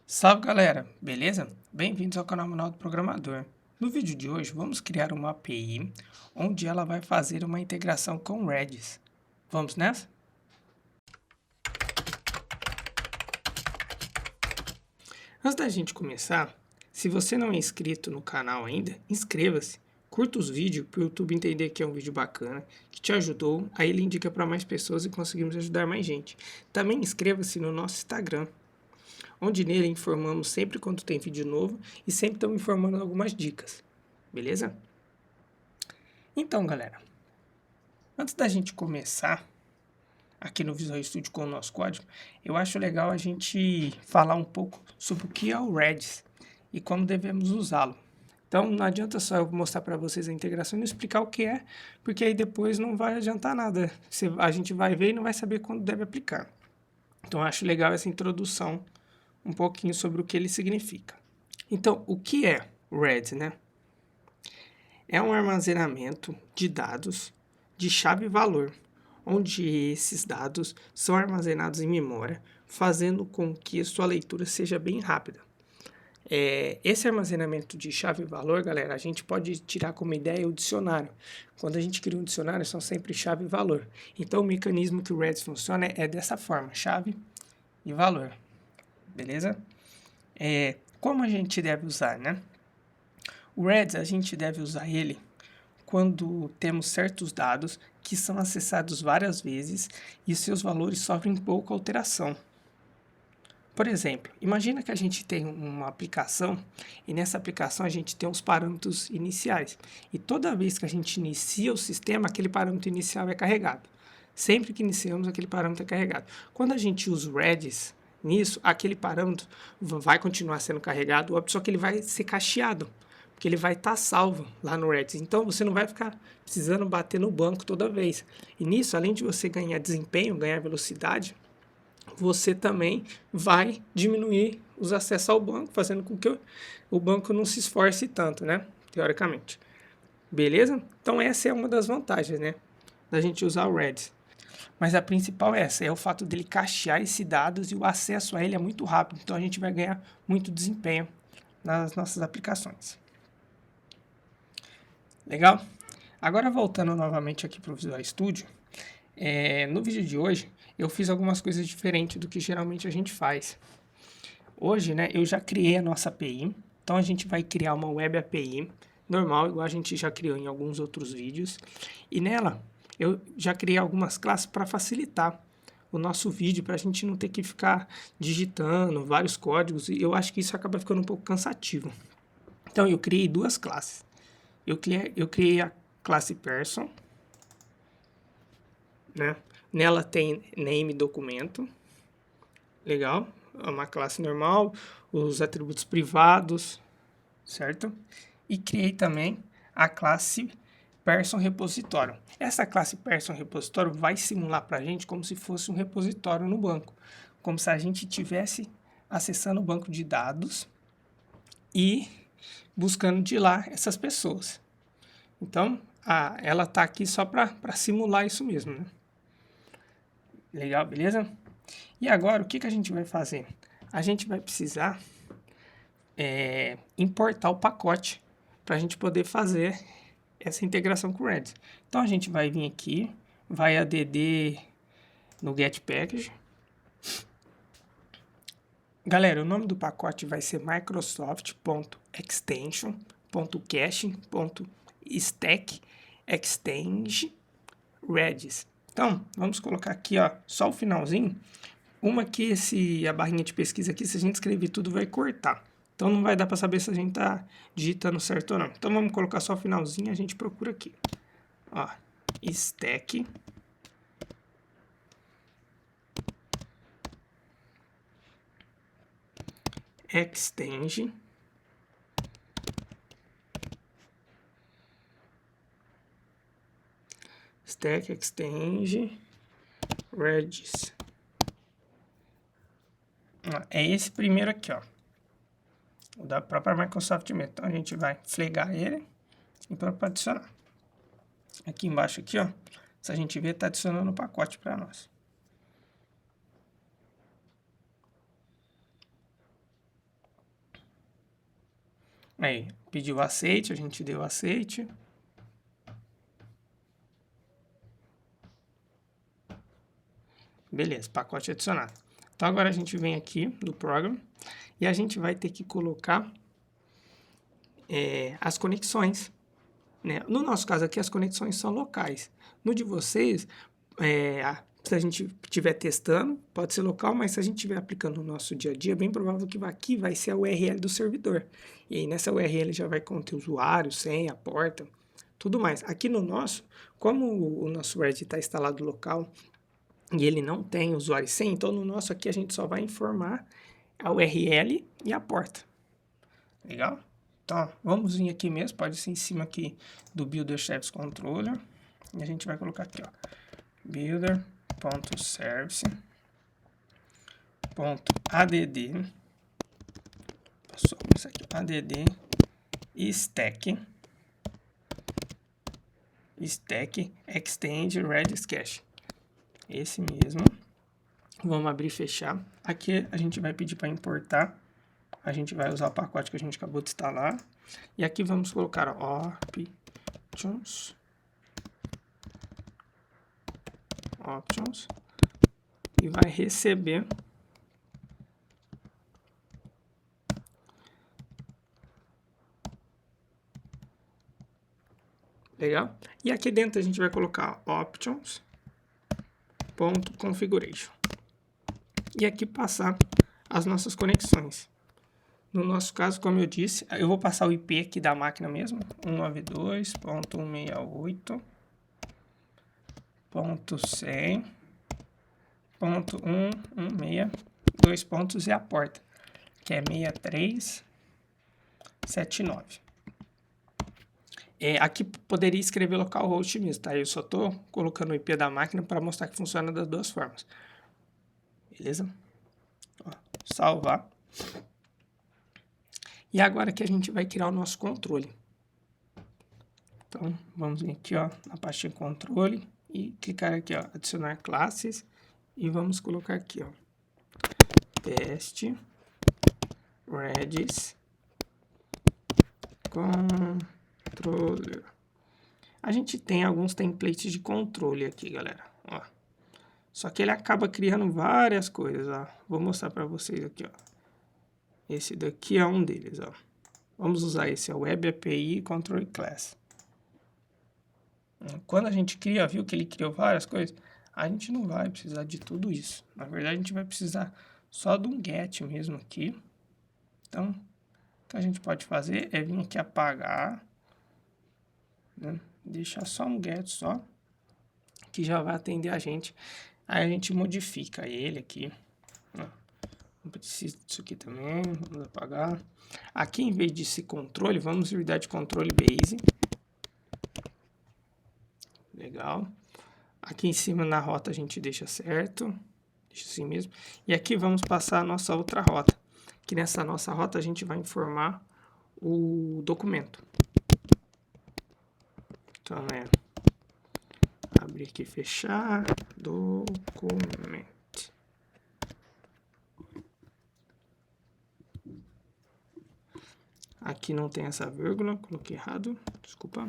Salve galera, beleza? Bem-vindos ao canal Manual do Programador. No vídeo de hoje vamos criar uma API onde ela vai fazer uma integração com o Redis. Vamos nessa? Antes da gente começar, se você não é inscrito no canal ainda, inscreva-se, curta os vídeos para o YouTube entender que é um vídeo bacana, que te ajudou, aí ele indica para mais pessoas e conseguimos ajudar mais gente. Também inscreva-se no nosso Instagram, onde nele informamos sempre quando tem vídeo novo e sempre estamos informando algumas dicas, beleza? Então, galera, antes da gente começar aqui no Visual Studio com o nosso código, eu acho legal a gente falar um pouco sobre o que é o Redis e como devemos usá-lo. Então, não adianta só eu mostrar para vocês a integração e não explicar o que é, porque aí depois não vai adiantar nada. A gente vai ver e não vai saber quando deve aplicar. Então, eu acho legal essa introdução um pouquinho sobre o que ele significa. Então, o que é o Redis, né? É um armazenamento de dados de chave e valor, onde esses dados são armazenados em memória, fazendo com que a sua leitura seja bem rápida. Esse armazenamento de chave e valor, galera, a gente pode tirar como ideia o dicionário. Quando a gente cria um dicionário, são sempre chave e valor. Então, o mecanismo que o Redis funciona é dessa forma, chave e valor. Beleza? Como a gente deve usar, né? O Redis, a gente deve usar ele quando temos certos dados que são acessados várias vezes e seus valores sofrem pouca alteração. Por exemplo, imagina que a gente tem uma aplicação e nessa aplicação a gente tem os parâmetros iniciais. E toda vez que a gente inicia o sistema, aquele parâmetro inicial é carregado. Sempre que iniciamos, aquele parâmetro é carregado. Quando a gente usa o Redis nisso, aquele parâmetro vai continuar sendo carregado, só que ele vai ser cacheado, porque ele vai estar salvo lá no Redis. Então, você não vai ficar precisando bater no banco toda vez. E nisso, além de você ganhar desempenho, ganhar velocidade, você também vai diminuir os acessos ao banco, fazendo com que o banco não se esforce tanto, né? Teoricamente. Beleza? Então, essa é uma das vantagens, né? Da gente usar o Redis. Mas a principal é essa, é o fato dele cachear esses dados e o acesso a ele é muito rápido. Então, a gente vai ganhar muito desempenho nas nossas aplicações. Legal? Agora, voltando novamente aqui para o Visual Studio, no vídeo de hoje, eu fiz algumas coisas diferentes do que geralmente a gente faz. Hoje, né, eu já criei a nossa API, então a gente vai criar uma Web API normal, igual a gente já criou em alguns outros vídeos, e nela eu já criei algumas classes para facilitar o nosso vídeo, para a gente não ter que ficar digitando vários códigos, e eu acho que isso acaba ficando um pouco cansativo. Então eu criei duas classes. Eu criei a classe person, né? Nela tem name documento, legal, é uma classe normal, os atributos privados, certo? E criei também a classe person repositório. Essa classe person repositório vai simular para a gente como se fosse um repositório no banco, como se a gente estivesse acessando o banco de dados e buscando de lá essas pessoas. Então, ela está aqui só para simular isso mesmo, né? Legal, beleza? E agora, o que a gente vai fazer? A gente vai precisar importar o pacote para a gente poder fazer essa integração com o Redis. Então, a gente vai vir aqui, vai add no get package. Galera, o nome do pacote vai ser microsoft.extension.cache.stack extend Redis. Então, vamos colocar aqui, ó, só o finalzinho. Uma que a barrinha de pesquisa aqui, se a gente escrever tudo, vai cortar. Então, não vai dar para saber se a gente está digitando certo ou não. Então, vamos colocar só o finalzinho e a gente procura aqui. Ó, stack extend stack extend Redis. É esse primeiro aqui, ó. O da própria Microsoft mesmo. Então, a gente vai flegar ele e para adicionar. Aqui embaixo, aqui, ó. Se a gente ver, está adicionando o pacote para nós. Aí, pediu aceite, a gente deu aceite. Beleza, pacote adicionado. Então, agora a gente vem aqui do Program e a gente vai ter que colocar as conexões, né? No nosso caso aqui, as conexões são locais. No de vocês, se a gente estiver testando, pode ser local, mas se a gente estiver aplicando no nosso dia a dia, é bem provável que aqui vai ser a URL do servidor. E aí nessa URL já vai conter usuário, senha, porta, tudo mais. Aqui no nosso, como o nosso Reddit está instalado local e ele não tem usuário e senha, então no nosso aqui a gente só vai informar a URL e a porta. Legal? Então, vamos vir aqui mesmo, pode ser em cima aqui do Builder Service Controller. E a gente vai colocar aqui, ó, builder.service.add, passou isso aqui, add stack extend Redis Cache. Esse mesmo. Vamos abrir e fechar. Aqui a gente vai pedir para importar. A gente vai usar o pacote que a gente acabou de instalar. E aqui vamos colocar options e vai receber legal? E aqui dentro a gente vai colocar options.configuration e aqui passar as nossas conexões. No nosso caso, como eu disse, eu vou passar o IP aqui da máquina mesmo, 192.168.100.116, 2 pontos e a porta, que é 6379. Aqui poderia escrever localhost mesmo, tá? Eu só estou colocando o IP da máquina para mostrar que funciona das duas formas. Beleza? Ó, salvar. E agora que a gente vai criar o nosso controle. Então, vamos vir aqui, ó, na pastinha controle e clicar aqui, ó, adicionar classes e vamos colocar aqui, ó, teste Redis controller. A gente tem alguns templates de controle aqui, galera, ó. Só que ele acaba criando várias coisas, ó. Vou mostrar para vocês aqui, ó. Esse daqui é um deles, ó. Vamos usar esse, ó, Web API Control Class. Quando a gente cria, viu que ele criou várias coisas, a gente não vai precisar de tudo isso. Na verdade, a gente vai precisar só de um get mesmo aqui. Então, o que a gente pode fazer é vir aqui apagar, né? Deixar só um get só, que já vai atender a gente. Aí a gente modifica ele aqui, ó. Não precisa disso aqui também, vamos apagar. Aqui, em vez de controle, vamos vir dar de controle base. Legal. Aqui em cima na rota a gente deixa certo. Deixa assim mesmo. E aqui vamos passar a nossa outra rota. Que nessa nossa rota a gente vai informar o documento. Então, abrir aqui e fechar. Documento. Aqui não tem essa vírgula, coloquei errado, desculpa,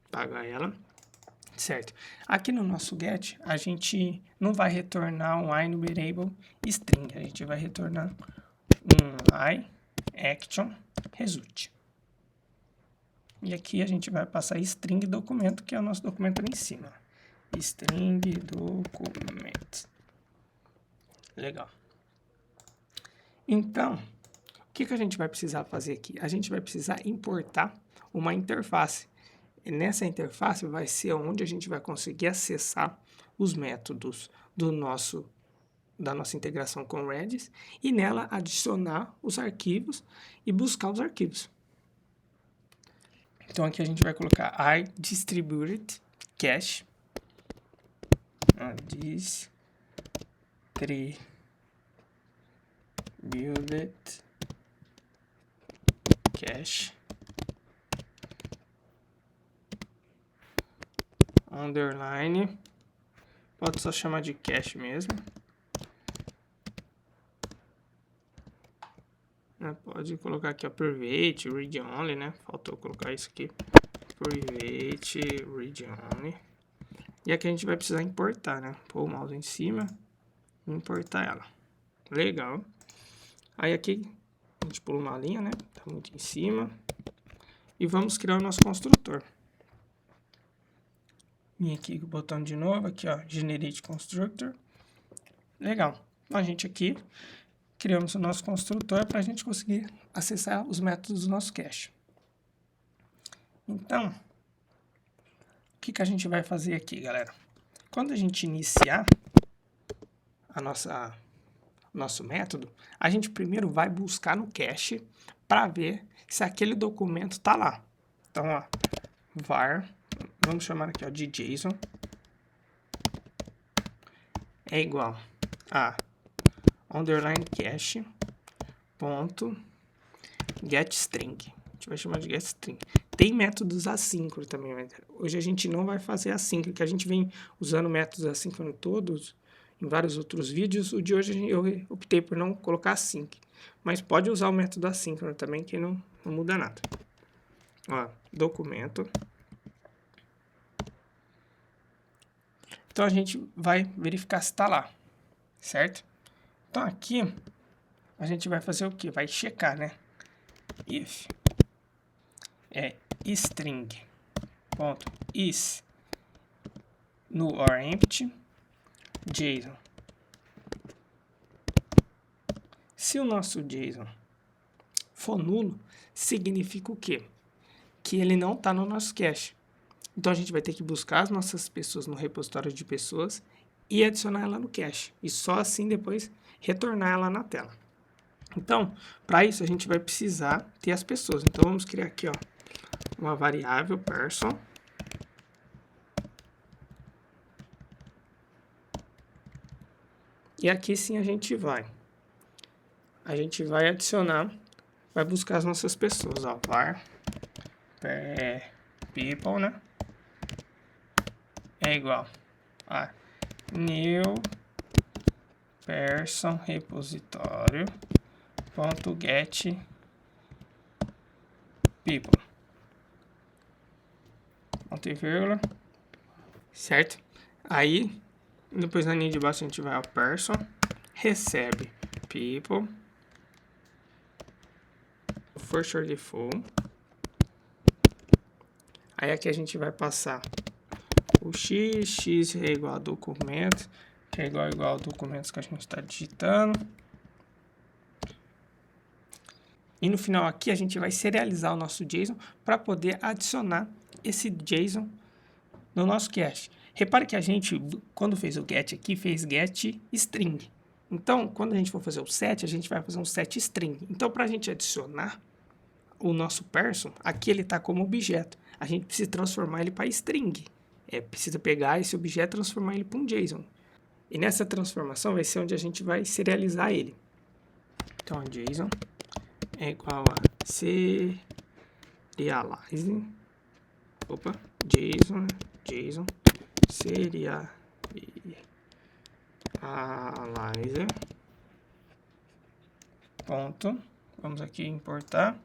apagar ela, certo. Aqui no nosso get, a gente não vai retornar um iNumberable string, a gente vai retornar um iActionResult. E aqui a gente vai passar string documento, que é o nosso documento ali em cima. String documento. Legal. Então, o que a gente vai precisar fazer aqui? A gente vai precisar importar uma interface. E nessa interface vai ser onde a gente vai conseguir acessar os métodos da nossa integração com o Redis e nela adicionar os arquivos e buscar os arquivos. Então aqui a gente vai colocar iDistributed cache. Distributed cache underline, pode só chamar de cache mesmo, né? Pode colocar aqui, ó, private, read only, né? Faltou colocar isso aqui. Private, read only. E aqui a gente vai precisar importar, né? Pôr o mouse em cima e importar ela. Legal. Aí aqui a gente pula uma linha, né? Tá muito em cima. E vamos criar o nosso construtor. Vim aqui com o botão de novo, aqui ó, Generate Constructor. Legal. Então a gente aqui criamos o nosso construtor para a gente conseguir acessar os métodos do nosso cache. Então, o que a gente vai fazer aqui, galera? Quando a gente iniciar nosso método, a gente primeiro vai buscar no cache para ver se aquele documento está lá. Então, ó, var, vamos chamar aqui ó, de JSON, é igual a underline cache ponto getString. A gente vai chamar de getString. Tem métodos assíncronos também, mas hoje a gente não vai fazer assíncrono, que a gente vem usando métodos assíncronos todos em vários outros vídeos. O de hoje eu optei por não colocar async, mas pode usar o método assíncrono também, que não muda nada. Ó, documento. Então a gente vai verificar se está lá, certo? Então aqui a gente vai fazer o que? Vai checar, né? If string ponto is null or empty JSON. Se o nosso JSON for nulo, significa o quê? Que ele não está no nosso cache. Então a gente vai ter que buscar as nossas pessoas no repositório de pessoas e adicionar ela no cache. E só assim depois retornar ela na tela. Então, para isso a gente vai precisar ter as pessoas. Então vamos criar aqui ó, uma variável person. E aqui sim a gente vai adicionar, vai buscar as nossas pessoas, ó, var people, né? É igual a new person repositório ponto get people, ponto e vírgula, certo? Aí depois na linha de baixo a gente vai ao person, recebe people, for short full. Aí aqui a gente vai passar o x é igual a documento, que é igual a documentos que a gente está digitando. E no final aqui a gente vai serializar o nosso JSON para poder adicionar esse JSON no nosso cache. Repare que a gente, quando fez o get aqui, fez get string. Então, quando a gente for fazer o set, a gente vai fazer um set string. Então, para a gente adicionar o nosso person, aqui ele está como objeto. A gente precisa transformar ele para string. Precisa pegar esse objeto e transformar ele para um JSON. E nessa transformação vai ser onde a gente vai serializar ele. Então, JSON é igual a serialize. Opa, JSON serializer. Ponto. Vamos aqui importar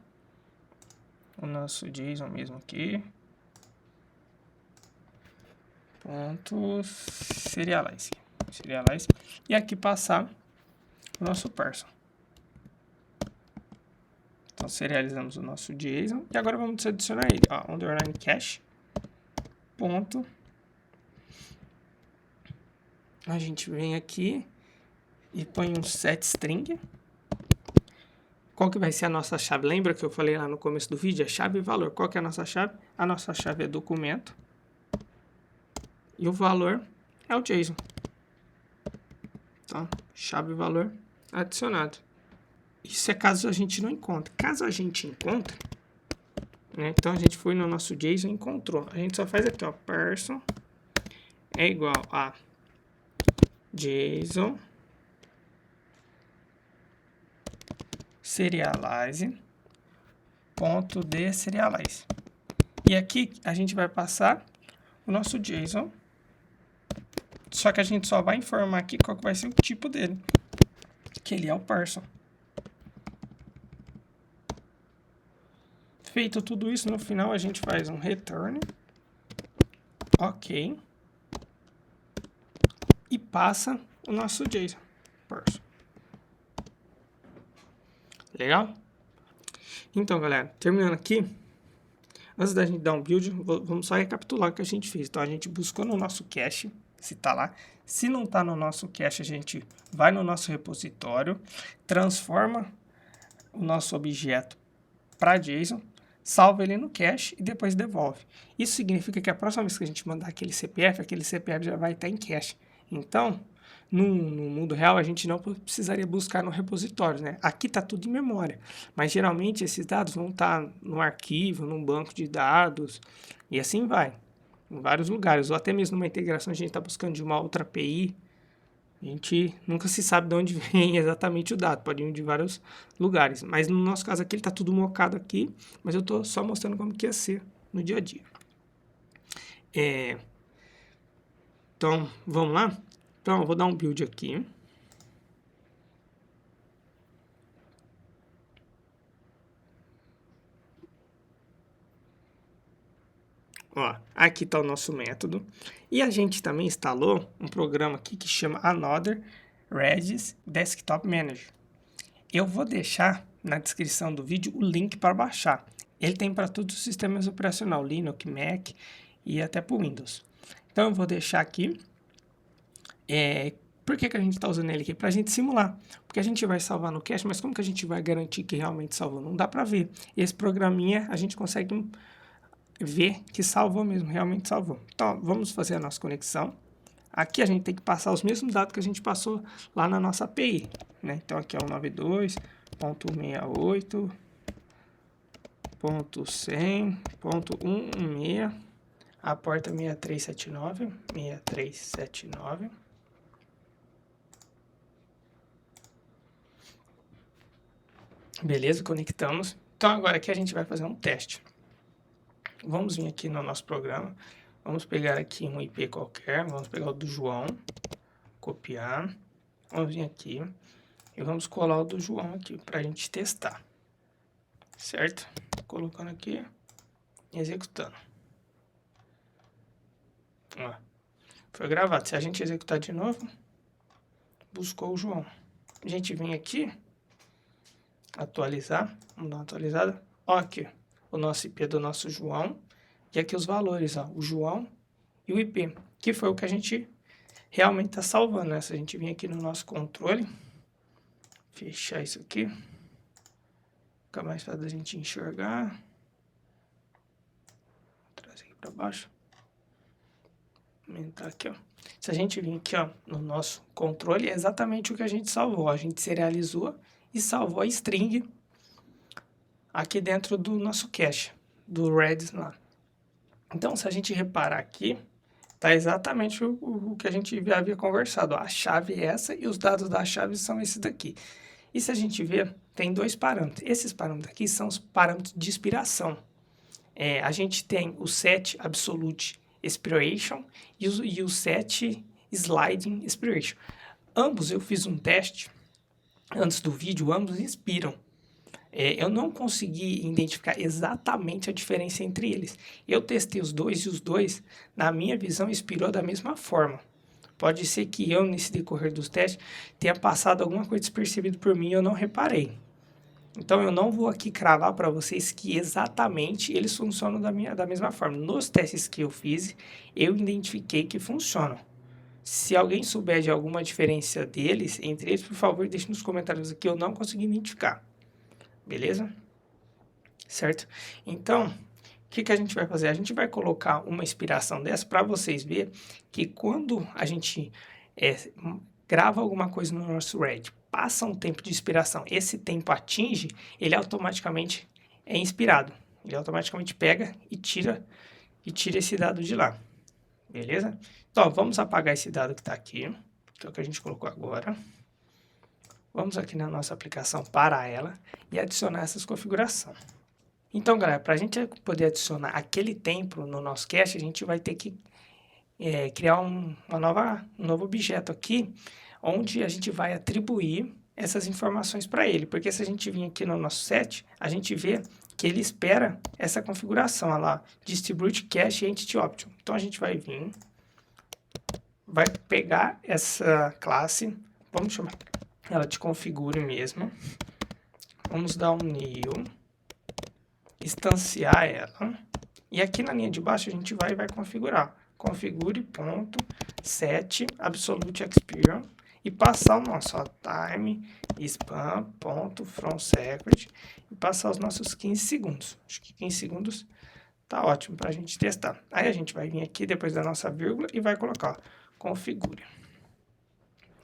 o nosso JSON mesmo aqui. Ponto serialize. E aqui passar o nosso person. Então serializamos o nosso JSON e agora vamos adicionar ele. Ó, underline cache. Ponto. A gente vem aqui e põe um set string. Qual que vai ser a nossa chave? Lembra que eu falei lá no começo do vídeo? É chave e valor. Qual que é a nossa chave? A nossa chave é documento. E o valor é o JSON. Então, chave e valor adicionado. Isso é caso a gente não encontre. Caso a gente encontre, né? Então a gente foi no nosso JSON e encontrou. A gente só faz aqui, ó, person é igual a JSON serialize ponto deserialize. E aqui a gente vai passar o nosso JSON, só que a gente só vai informar aqui qual que vai ser o tipo dele, que ele é o person. Feito tudo isso, no final a gente faz um return, ok, e passa o nosso JSON. Legal? Então, galera, terminando aqui, antes da gente dar um build, vamos só recapitular o que a gente fez. Então, a gente buscou no nosso cache, se está lá. Se não está no nosso cache, a gente vai no nosso repositório, transforma o nosso objeto para JSON, salva ele no cache e depois devolve. Isso significa que a próxima vez que a gente mandar aquele CPF já vai estar em cache. Então, no mundo real, a gente não precisaria buscar no repositório, né? Aqui está tudo em memória, mas geralmente esses dados vão estar no arquivo, num banco de dados, e assim vai, em vários lugares, ou até mesmo numa integração a gente está buscando de uma outra API, a gente nunca se sabe de onde vem exatamente o dado, pode vir de vários lugares, mas no nosso caso aqui ele está tudo mocado aqui, mas eu estou só mostrando como que ia ser no dia a dia. Então, vamos lá? Então, eu vou dar um build aqui. Ó, aqui está o nosso método. E a gente também instalou um programa aqui que chama Another Redis Desktop Manager. Eu vou deixar na descrição do vídeo o link para baixar. Ele tem para todos os sistemas operacionais, Linux, Mac e até para o Windows. Então, eu vou deixar aqui. Por que a gente está usando ele aqui? Para a gente simular. Porque a gente vai salvar no cache, mas como que a gente vai garantir que realmente salvou? Não dá para ver. Esse programinha a gente consegue ver que salvou mesmo, realmente salvou. Então, vamos fazer a nossa conexão. Aqui a gente tem que passar os mesmos dados que a gente passou lá na nossa API, né? Então, aqui é o 92.68.100.116, a porta 6379. Beleza, conectamos. Então, agora aqui a gente vai fazer um teste. Vamos vir aqui no nosso programa, vamos pegar aqui um IP qualquer, vamos pegar o do João, copiar, vamos vir aqui e vamos colar o do João aqui para a gente testar, certo? Colocando aqui, executando. Ó, foi gravado. Se a gente executar de novo, buscou o João. A gente vem aqui, atualizar, vamos dar uma atualizada, ó aqui. O nosso IP do nosso João, e aqui os valores, ó, o João e o IP, que foi o que a gente realmente está salvando, né? Se a gente vir aqui no nosso controle, fechar isso aqui, fica mais fácil da gente enxergar, vou trazer aqui para baixo, aumentar aqui, ó. Se a gente vir aqui, ó, no nosso controle, é exatamente o que a gente salvou, a gente serializou e salvou a string aqui dentro do nosso cache, do Redis lá. Então, se a gente reparar aqui, tá exatamente o que a gente havia conversado. A chave é essa e os dados da chave são esses daqui. E se a gente ver, tem dois parâmetros. Esses parâmetros aqui são os parâmetros de expiração. A gente tem o set absolute expiration e o set sliding expiration. Ambos eu fiz um teste antes do vídeo, ambos expiram. Eu não consegui identificar exatamente a diferença entre eles. Eu testei os dois e os dois, na minha visão, expirou da mesma forma. Pode ser que eu, nesse decorrer dos testes, tenha passado alguma coisa despercebida por mim e eu não reparei. Então, eu não vou aqui cravar para vocês que exatamente eles funcionam da mesma forma. Nos testes que eu fiz, eu identifiquei que funcionam. Se alguém souber de alguma diferença deles, entre eles, por favor, deixe nos comentários aqui, eu não consegui identificar. Beleza? Certo? Então, o que a gente vai fazer? A gente vai colocar uma expiração dessa para vocês verem que quando a gente grava alguma coisa no nosso RED, passa um tempo de expiração, esse tempo atinge, ele automaticamente é inspirado. Ele automaticamente pega e tira esse dado de lá. Beleza? Então, vamos apagar esse dado que está aqui, que é o que a gente colocou agora. Vamos aqui na nossa aplicação para ela e adicionar essas configurações. Então, galera, para a gente poder adicionar aquele tempo no nosso cache, a gente vai ter que criar um novo objeto aqui, onde a gente vai atribuir essas informações para ele. Porque se a gente vir aqui no nosso set, a gente vê que ele espera essa configuração, olha lá, Distribute Cache Entity Option. Então, a gente vai vir, vai pegar essa classe, vamos chamar ela de configure mesmo, vamos dar um new, instanciar ela, e aqui na linha de baixo a gente vai configurar, configure.set absolute experience, e passar o nosso time span.fromSecret e passar os nossos 15 segundos. Acho que 15 segundos tá ótimo para a gente testar. Aí a gente vai vir aqui depois da nossa vírgula e vai colocar ó, configure.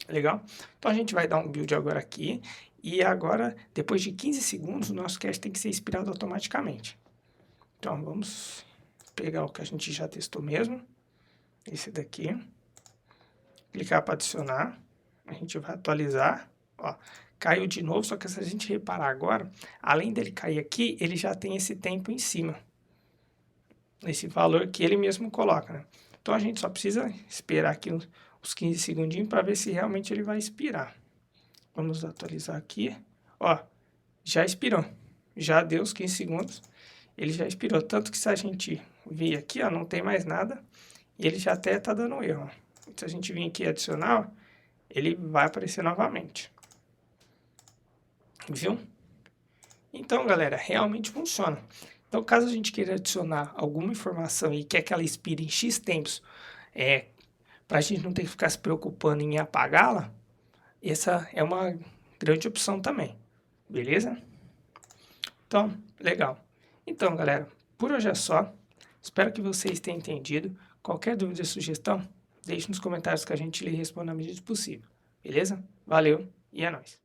Legal? Então a gente vai dar um build agora aqui e agora, depois de 15 segundos, o nosso cache tem que ser expirado automaticamente. Então vamos pegar o que a gente já testou mesmo, esse daqui, clicar para adicionar. A gente vai atualizar, ó, caiu de novo, só que se a gente reparar agora, além dele cair aqui, ele já tem esse tempo em cima. Esse valor que ele mesmo coloca, né? Então, a gente só precisa esperar aqui uns 15 segundinhos para ver se realmente ele vai expirar. Vamos atualizar aqui, ó, já expirou. Já deu os 15 segundos, ele já expirou. Tanto que se a gente vir aqui, ó, não tem mais nada, e ele já até tá dando erro, ó. Se a gente vir aqui adicionar, ó, ele vai aparecer novamente. Viu? Então, galera, realmente funciona. Então, caso a gente queira adicionar alguma informação e quer que ela expire em X tempos, para a gente não ter que ficar se preocupando em apagá-la, essa é uma grande opção também. Beleza? Então, legal. Então, galera, por hoje é só. Espero que vocês tenham entendido. Qualquer dúvida ou sugestão, deixe nos comentários que a gente lhe responde na medida do possível. Beleza? Valeu e é nóis.